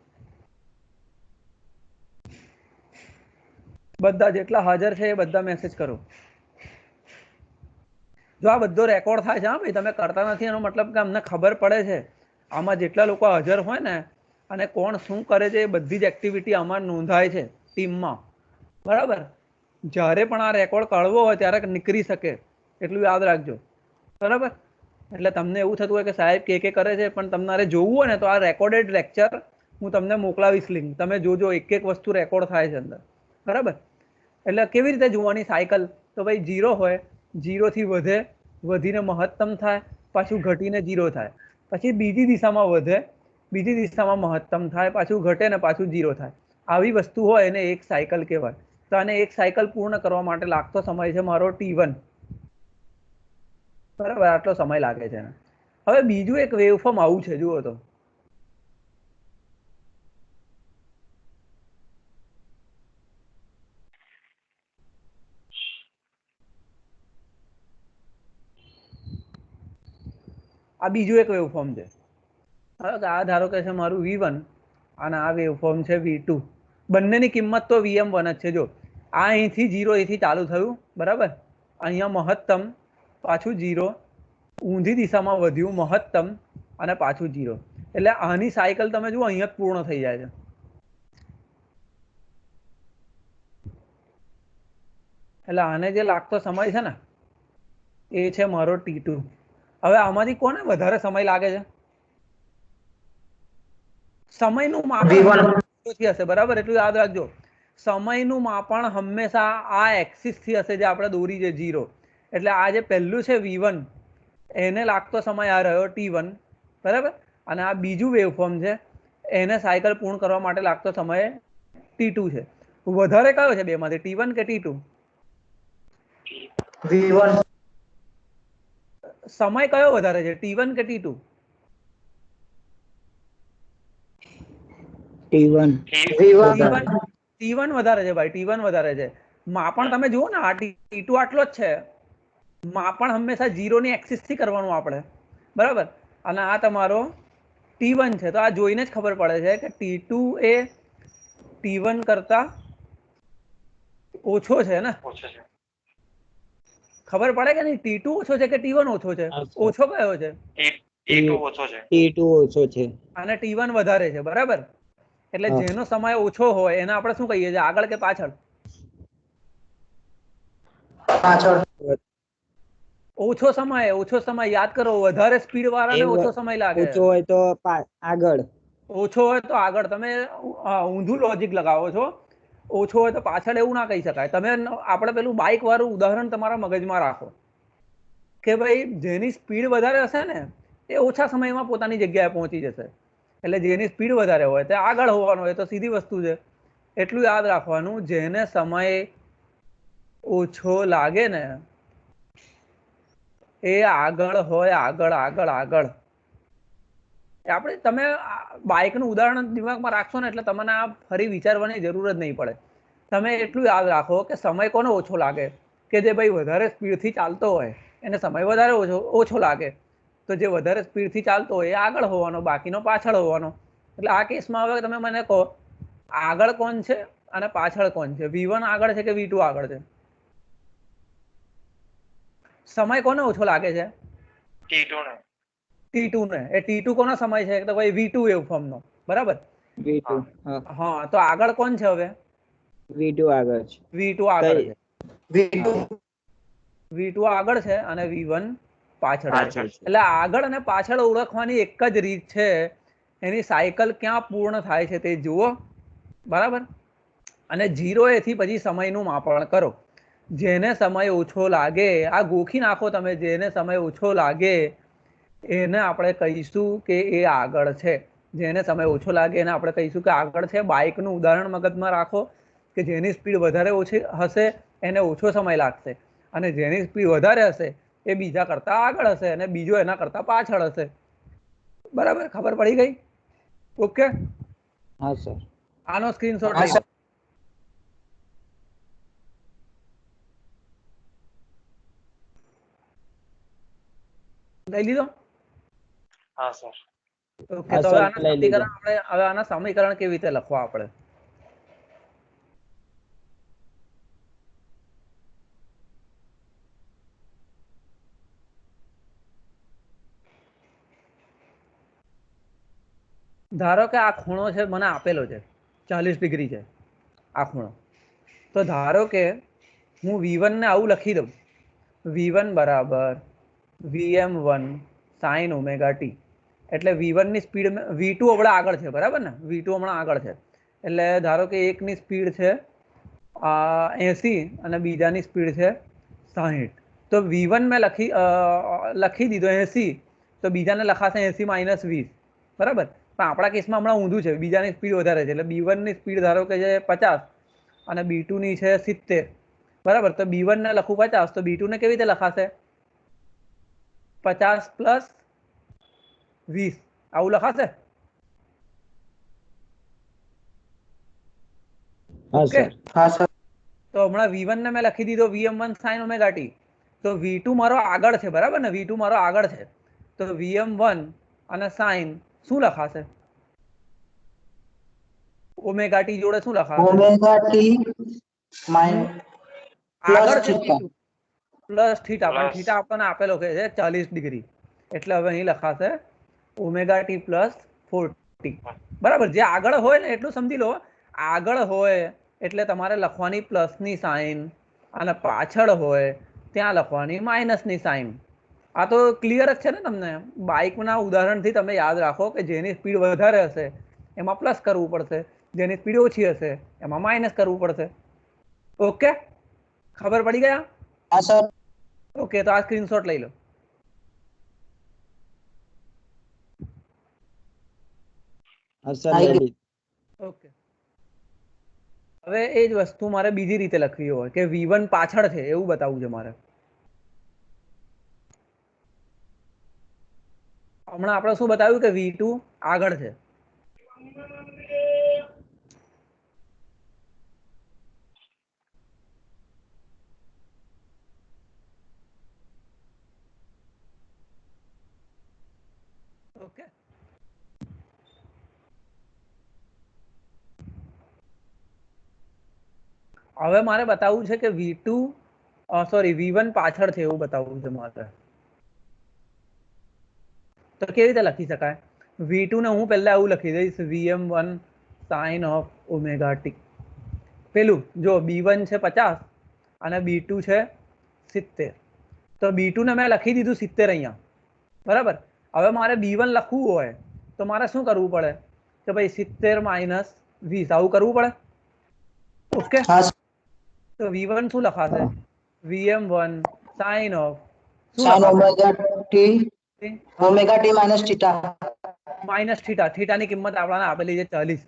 બધા જેટલા હાજર છે એ બધા મેસેજ કરો. જો આ બધો રેકોર્ડ થાય છે, હા ભાઈ, તમે કરતા નથી એનો મતલબ કે અમને ખબર પડે છે આમાં જેટલા લોકો હાજર હોય ને અને કોણ શું કરે છે એ બધી જ એક્ટિવિટી આમાં નોંધાય છે ટીમમાં, બરાબર. જ્યારે પણ આ રેકોર્ડ કાઢવો હોય ત્યારે નીકળી શકે એટલું યાદ રાખજો, બરાબર. એટલે તમને એવું થતું હોય કે સાહેબ કે કરે છે, પણ તમારે જોવું હોય ને તો આ રેકોર્ડેડ લેક્ચર હું તમને મોકલાવીશ લિંક, તમે જોજો એક એક વસ્તુ રેકોર્ડ થાય છે અંદર, બરાબર. એટલે કેવી રીતે જોવાની સાયકલ? તો ભાઈ 0 હોય, 0 થી વધે, વધીને મહત્તમ થાય, પાછું ઘટીને 0 થાય, પછી બીજી દિશામાં વધે, બીજી દિશામાં મહત્તમ થાય, પાછું ઘટે ને પાછું 0 થાય. આવી વસ્તુ હોય એને એક સાયકલ કહેવાય. તો આને એક સાયકલ પૂર્ણ કરવા માટે લાગતો સમય છે મારો T1, બરાબર. આટલો સમય લાગે છે. હવે બીજું એક વેવફોર્મ આવું છે, જુઓ તો. આ બીજું એક વેવફોર્મ છે. હવે આ ધારો કે છે મારું V1 અને આ વેવફોર્મ છે V2. બંનેની કિંમત તો VM1 જ છે. જો આ અહીંથી 0 અહીંથી ચાલુ થયું, બરાબર. અહીંયા મહત્તમ, પાછું 0, ઊંધી દિશામાં વધ્યું મહત્તમ અને પાછું 0. એટલે આની સાયકલ તમે જુઓ અહીંયા જ પૂર્ણ થઈ જાય છે. એટલે આને જે લાગતો સમય છે ને એ છે મારો T2. હવે આમાંથી કોને વધારે સમય લાગે છે? સમયનું માપન હશે, બરાબર. એટલું યાદ રાખજો, સમયનું માપન હંમેશા આ એક્સિસ થી હશે જે આપણે દોરી છે 0. એટલે આ જે પહેલું છે V1 એને લાગતો સમય આ રહ્યો T1, બરાબર. અને આ બીજું વેવફોર્મ છે એને સાયકલ પૂર્ણ કરવા માટે લાગતો સમય T2 છે. વધારે કયો છે બેમાંથી, T1 કે T2? V1. સમય કયો વધારે છે, T1 કે T2? T1 T1 વધારે છે ભાઈ, T1 વધારે છે. માપણ તમે જુઓ ને, આ T2 આટલો જ છે. માપણ હંમેશા 0 ની એક્સિસ થી કરવાનું આપણે, બરાબર. અને આ તમારો T1 છે. તો આ જોઈને જ ખબર પડે છે કે T2 એ T1 કરતા ઓછો છે ને. ખબર પડે કે નહીં? T2 ઓછો છે કે T1 ઓછો છે? ઓછો કયો છે? T2 ઓછો છે. T2 ઓછો છે અને T1 વધારે છે, બરાબર. એટલે જેનો સમય ઓછો હોય એને આપણે શું કહીએ છીએ, આગળ કે પાછળ? પાછળ. ઓછો સમય યાદ કરો. વધારે સ્પીડ વાળાને ઓછો સમય લાગે. ઓછો હોય તો આગળ, ઓછો હોય તો આગળ. તમે ઊંધું લોજિક લગાવો છો. ઓછો હોય તો પાછળ એવું ના કહી શકાય. તમે આપણે પેલું બાઇક વાળું ઉદાહરણ તમારા મગજમાં રાખો કે ભાઈ જેની સ્પીડ વધારે હશે ને એ ઓછા સમયમાં પોતાની જગ્યાએ પહોંચી જશે. એટલે જેની સ્પીડ વધારે હોય તે આગળ હોવાનો હોય, તો સીધી વસ્તુ છે. એટલું યાદ રાખવાનું, જેને સમય ઓછો લાગે ને એ આગળ હોય, આગળ. આપણે તમે બાઇકનું ઉદાહરણ દિમાગમાં રાખશો ને એટલે તમને આ ફરી વિચારવાની જરૂર જ નહીં પડે. તમે એટલું યાદ રાખો કે સમય કોને ઓછો લાગે, કે જે ભાઈ વધારે સ્પીડથી ચાલતો હોય એને સમય વધારે ઓછો લાગે. તો જે વધારે સ્પીડથી ચાલતો હોય એ આગળ હોવાનો, બાકીનો પાછળ હોવાનો. એટલે આ કેસમાં હવે તમે મને કહો આગળ કોણ છે અને પાછળ કોણ છે? V1 આગળ છે કે V2 આગળ છે? સમય કોને ઓછો લાગે છે? T2 ને. T2 ને. એ T2 કોનો સમય છે? તો ભાઈ V2 વેવફોર્મ નો, બરાબર? V2 હા હા, તો આગળ કોણ છે હવે? V2 આગળ છે. V2 આગળ છે. V2 V2 આગળ છે અને V1 પાછળ છે. પાછળ છે. એટલે આગળ અને પાછળ ઓળખવાની એક જ રીત છે, એની સાયકલ ક્યાં પૂર્ણ થાય છે તે જુઓ, બરાબર? અને 0 થી પછી સમયનું માપન કરો. જેને સમય ઓછો લાગે, આ ગોખી નાખો તમે, જેને સમય ઓછો લાગે એને આપણે કહીશું કે એ આગળ છે. જેને સમય ઓછો લાગે એને આપણે કહીશું કે આગળ છે. બાઇકનું ઉદાહરણ મગજમાં રાખો કે જેની સ્પીડ વધારે ઓછી હશે એને ઓછો સમય લાગશે, અને જેની સ્પીડ વધારે હશે એ બીજા કરતા આગળ હશે અને બીજો એના કરતા પાછળ હશે. બરાબર, ખબર પડી ગઈ? ઓકે, હા સર. આનો સ્ક્રીનશોટ હા લઈ લો. લઈ લીધો? હા સર. ઓકે, હા તો સર લઈ લીધો. હવે આના સમીકરણ કેવી રીતે લખવા આપણે? ધારો કે આ ખૂણો છે, મને આપેલો છે 40 ડિગ્રી છે આ ખૂણો. તો ધારો કે હું V1 ને આવું લખી દઉં, V1 બરાબર Vm1 sin ઓમેગા t. એટલે V1 ની સ્પીડ, V2 હમણાં આગળ છે, બરાબર ને? V2 હમણાં આગળ છે. એટલે ધારો કે એકની સ્પીડ છે 80 અને બીજાની સ્પીડ છે 60. તો V1 મેં લખી દીધો 80, તો બીજાને લખાશે 80 - 20, બરાબર? પણ આપણા કેસમાં હમણાં ઊંધું છે, બીજાની સ્પીડ વધારે છે. એટલે B1 ની સ્પીડ ધારો કે છે 50 અને B2 ની છે 70, બરાબર? તો B1 ને લખું 50, તો B2 ને કેવી રીતે લખાશે? 50 + 20 આવું લખાશે. હા ઓકે, સર. હા સર તો હમણાં V1 ને મેં લખી દીધો Vm1 sin ઓમેગા t. તો V2 મારો આગળ છે, બરાબર ને? V2 મારો આગળ છે, તો Vm1 અને sin શું લખાશે? ઓમેગા t જોડે શું લખાશે? ઓમેગા ટી આગળ પ્લસ છે થીટા V2 પ્લસ થીટા, પણ પ્લસ થીટા આપણને આપેલો કે છે 40 ડિગ્રી. એટલે હવે અહીં લખાશે ઓમેગા t + 40, બરાબર? જે આગળ હોય ને એટલું સમજી લો, આગળ હોય એટલે તમારે લખવાની પ્લસની સાઇન, અને પાછળ હોય ત્યાં લખવાની માઇનસની સાઇન. આ તો ક્લિયર જ છે ને તમને? બાઇકના ઉદાહરણથી તમે યાદ રાખો કે જેની સ્પીડ વધારે હશે એમાં પ્લસ કરવું પડશે, જેની સ્પીડ ઓછી હશે એમાં માઇનસ કરવું પડશે. ઓકે, ખબર પડી ગયા? હા સર ઓકે, તો આ સ્ક્રીનશોટ લઈ લો. હા સર લઈ લીધો. ઓકે, હવે એ જ વસ્તુ મારે બીજી રીતે લખવી હોય કે V1 પાછળ છે એવું બતાવવું છે મારે. હમણાં આપણે શું બતાવ્યું કે V2 આગળ છે. ઓકે, હવે મારે બતાવવું છે કે V1 પાછળ છે એવું બતાવવું છે મારે. તો કેવી રીતે લખી શકાય? V2 ને હું પહેલા એવું લખી દઈશ Vm1 sin ઓમેગા t. પેલું જો B1 છે 50 અને B2 છે 70, તો B2 ને મેં લખી દીધું 70 અહીંયા, બરાબર? હવે મારે B1 લખવું હોય તો મારે શું કરવું પડે કે ભાઈ 70 - 20 આવું કરવું પડે. ઓકે, હા તો V1 શું લખાશે? Vm1 sin શું સાઇન લખાશે? Omega t minus theta minus theta. થીટાની કિંમત આપણને આપેલી છે 40.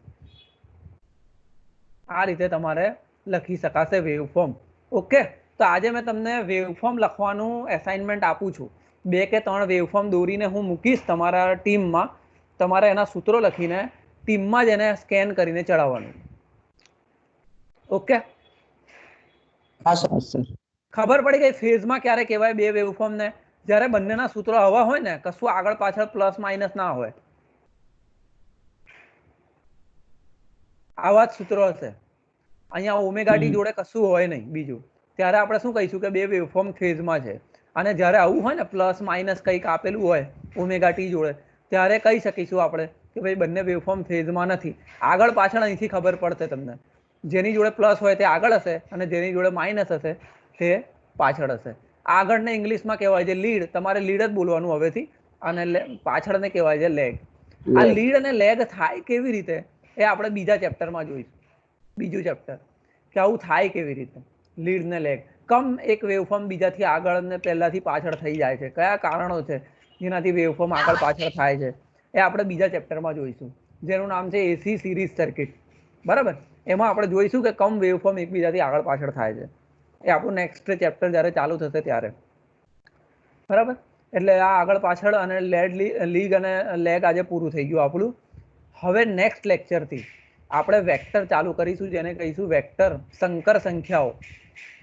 આ રીતે તમારે લખી શકાશે વેવફોર્મ. ઓકે, તો આજે મેં તમને વેવફોર્મ લખવાનું એસાઇનમેન્ટ આપું છું. 2 કે 3 વેવફોર્મ દોરીને હું મૂકીશ તમારા ટીમમાં. તમારે એના સૂત્રો લખીને ટીમમાં જ એને સ્કેન કરીને ચડાવવાનું. ઓકે, હા સર. હા સર. ખબર પડી ગઈ ફેઝમાં ક્યારે કહેવાય બે વેવફોર્મ ને? જ્યારે બંનેના સૂત્રો આવા હોય ને, કશું આગળ પાછળ પ્લસ માઇનસ ના હોય. આવા જ સૂત્રો હશે. અહીંયા ઓમેગા ટી જોડે કશું હોય નહીં બીજું, ત્યારે આપણે શું કહીશું કે બે વેવફોર્મ ફેઝમાં છે. અને જ્યારે આવું હોય ને પ્લસ માઇનસ કંઈક આપેલું હોય ઓમેગા ટી જોડે, ત્યારે કહી શકીશું આપણે કે ભાઈ બંને વેવફોર્મ ફેઝમાં નથી. આગળ પાછળ અહીંથી ખબર પડશે તમને. જેની જોડે પ્લસ હોય તે આગળ હશે અને જેની જોડે માઇનસ હશે તે પાછળ હશે. આગળને ઇંગ્લિશમાં કહેવાય છે લીડ, તમારે લીડ જ બોલવાનું હવેથી, અને પાછળને કહેવાય છે લેગ. આ લીડ અને લેગ થાય કેવી રીતે એ આપણે બીજા ચેપ્ટરમાં જોઈશું. બીજું ચેપ્ટર કે આવું થાય કેવી રીતે લીડ ને લેગ, કમ એક વેવફોર્મ બીજાથી આગળ ને પહેલાથી પાછળ થઈ જાય છે, કયા કારણો છે જેનાથી વેવફોર્મ આગળ પાછળ થાય છે, એ આપણે બીજા ચેપ્ટરમાં જોઈશું, જેનું નામ છે એસી સિરીઝ સર્કિટ. બરાબર, એમાં આપણે જોઈશું કે કમ વેવફોર્મ એકબીજાથી આગળ પાછળ થાય છે. એ આપણું નેક્સ્ટ ચેપ્ટર જ્યારે ચાલુ થશે ત્યારે. બરાબર, એટલે આ આગળ પાછળ અને લીગ અને લેગ આજે પૂરું થઈ ગયું આપણું. હવે નેક્સ્ટ લેક્ચરથી આપણે વેક્ટર ચાલુ કરીશું, જેને કહીશું વેક્ટર સંકર સંખ્યાઓ.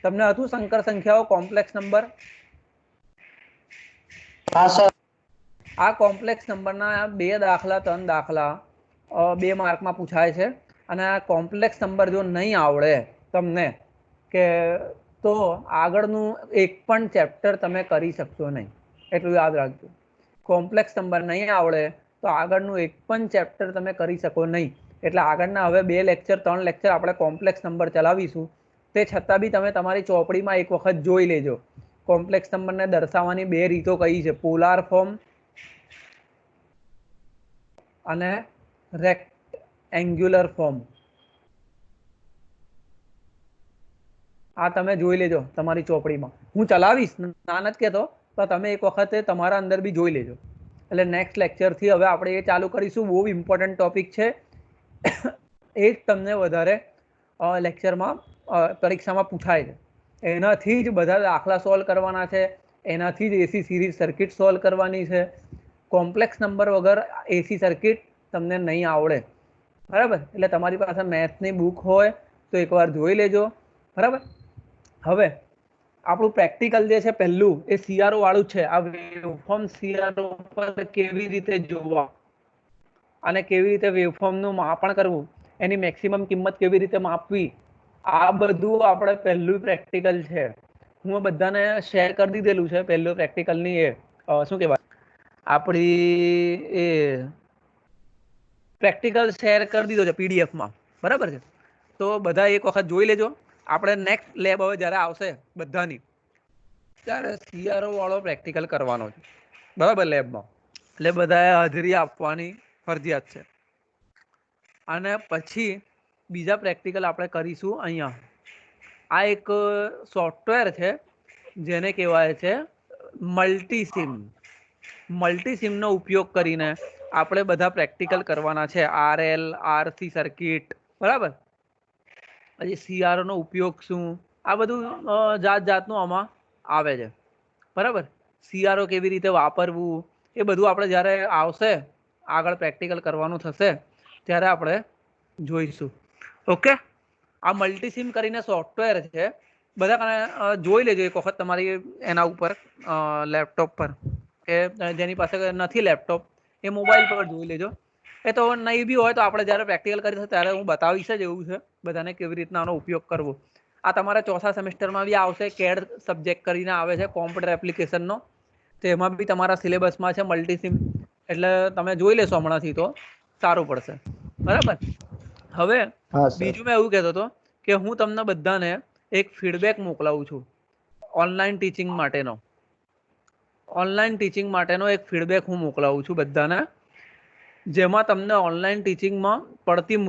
તમને હતું સંકર સંખ્યાઓ, કોમ્પ્લેક્સ નંબર? હા સર. આ કોમ્પ્લેક્સ નંબરના 2 દાખલા 3 દાખલા 2 માર્કમાં પૂછાય છે. અને આ કોમ્પ્લેક્સ નંબર જો નહીં આવડે તમને કે તો આગળનું એક પણ ચેપ્ટર તમે કરી શકશો નહીં, એટલું યાદ રાખજો. કોમ્પ્લેક્સ નંબર નહીં આવડે તો આગળનું એક પણ ચેપ્ટર તમે કરી શકો નહીં. એટલે આગળના હવે 2 લેક્ચર 3 લેક્ચર આપણે કોમ્પ્લેક્સ નંબર ચલાવીશું. તે છતાં બી તમે તમારી ચોપડીમાં એક વખત જોઈ લેજો. કોમ્પ્લેક્સ નંબરને દર્શાવવાની 2 રીતો કઈ છે, પોલાર ફોર્મ અને રેક્ટેન્ગ્યુલર ફોર્મ. આ તમે જોઈ લેજો તમારી ચોપડીમાં. હું ચલાવીશ, ના નથી કહેતો, તો તમે એક વખતે તમારા અંદર બી જોઈ લેજો. એટલે નેક્સ્ટ લેક્ચરથી હવે આપણે એ ચાલુ કરીશું. બહુ ઇમ્પોર્ટન્ટ ટોપિક છે, એ જ તમને વધારે લેક્ચરમાં પરીક્ષામાં પૂછાય છે. એનાથી જ બધા દાખલા સોલ્વ કરવાના છે, એનાથી જ એસી સિરીઝ સર્કિટ સોલ્વ કરવાની છે. કોમ્પ્લેક્સ નંબર વગર એસી સર્કિટ તમને નહીં આવડે. બરાબર, એટલે તમારી પાસે મેથ્સની બુક હોય તો એકવાર જોઈ લેજો. બરાબર, હવે આપણું પ્રેક્ટિકલ જે છે પહેલું એ સીઆરઓ વાળું છે. આ વેવફોર્મ સીઆરઓ પર કેવી રીતે જોવા અને કેવી રીતે વેવફોર્મનું માપન કરવું, એની મેક્સિમમ કિંમત કેવી રીતે માપવી, આ બધું આપણે પહેલું પ્રેક્ટિકલ છે. હું બધાને શેર કરી દીધેલું છે પહેલું પ્રેક્ટિકલની એ શું કહેવાય આપણી એ પ્રેક્ટિકલ શેર કરી દીધો છે પીડીએફમાં. બરાબર છે, તો બધા એક વખત જોઈ લેજો. આપણે નેક્સ્ટ લેબ હવે જ્યારે આવશે બધાની, ત્યારે સીઆરઓ વાળો પ્રેક્ટિકલ કરવાનો છે. બરાબર, લેબમાં. એટલે બધાએ હાજરી આપવાની ફરજિયાત છે. અને પછી બીજા પ્રેક્ટિકલ આપણે કરીશું અહીંયા. આ એક સોફ્ટવેર છે જેને કહેવાય છે મલ્ટીસિમ. મલ્ટીસિમનો ઉપયોગ કરીને આપણે બધા પ્રેક્ટિકલ કરવાના છે. આરએલ આરસી સર્કિટ, બરાબર, પછી સીઆરઓનો ઉપયોગ શું, આ બધું જાત જાતનું આમાં આવે છે. બરાબર, સીઆરઓ કેવી રીતે વાપરવું એ બધું આપણે જ્યારે આવશે આગળ પ્રેક્ટિકલ કરવાનું થશે ત્યારે આપણે જોઈશું. ઓકે, આ મલ્ટીસિમ કરીને સોફ્ટવેર છે. બધા જોઈ લેજો એક વખત તમારી એના ઉપર લેપટોપ પર, કે જેની પાસે નથી લેપટોપ એ મોબાઈલ પર જોઈ લેજો. એ તો નહીં બી હોય તો આપણે જ્યારે પ્રેક્ટિકલ કરીશું ત્યારે હું બતાવીશ જ એવું છે બધાને કેવી રીતના આનો ઉપયોગ કરવો. આ તમારા ચોથા સેમેસ્ટરમાં બી આવશે. કેડ સબ્જેક્ટ કરીને આવે છે કોમ્પ્યુટર એપ્લિકેશનનો, તો એમાં બી તમારા સિલેબસમાં છે મલ્ટીસિમ. એટલે તમે જોઈ લેશો હમણાંથી તો સારું પડશે. બરાબર, હવે બીજું મેં એવું કહેતો હતો કે હું તમને બધાને એક ફીડબેક મોકલાવું છું ઓનલાઈન ટીચિંગ માટેનો. ઓનલાઈન ટીચિંગ માટેનો એક ફીડબેક હું મોકલાવું છું બધાને, જેમાં તમને ઓનલાઈન ટીચિંગમાં પડતી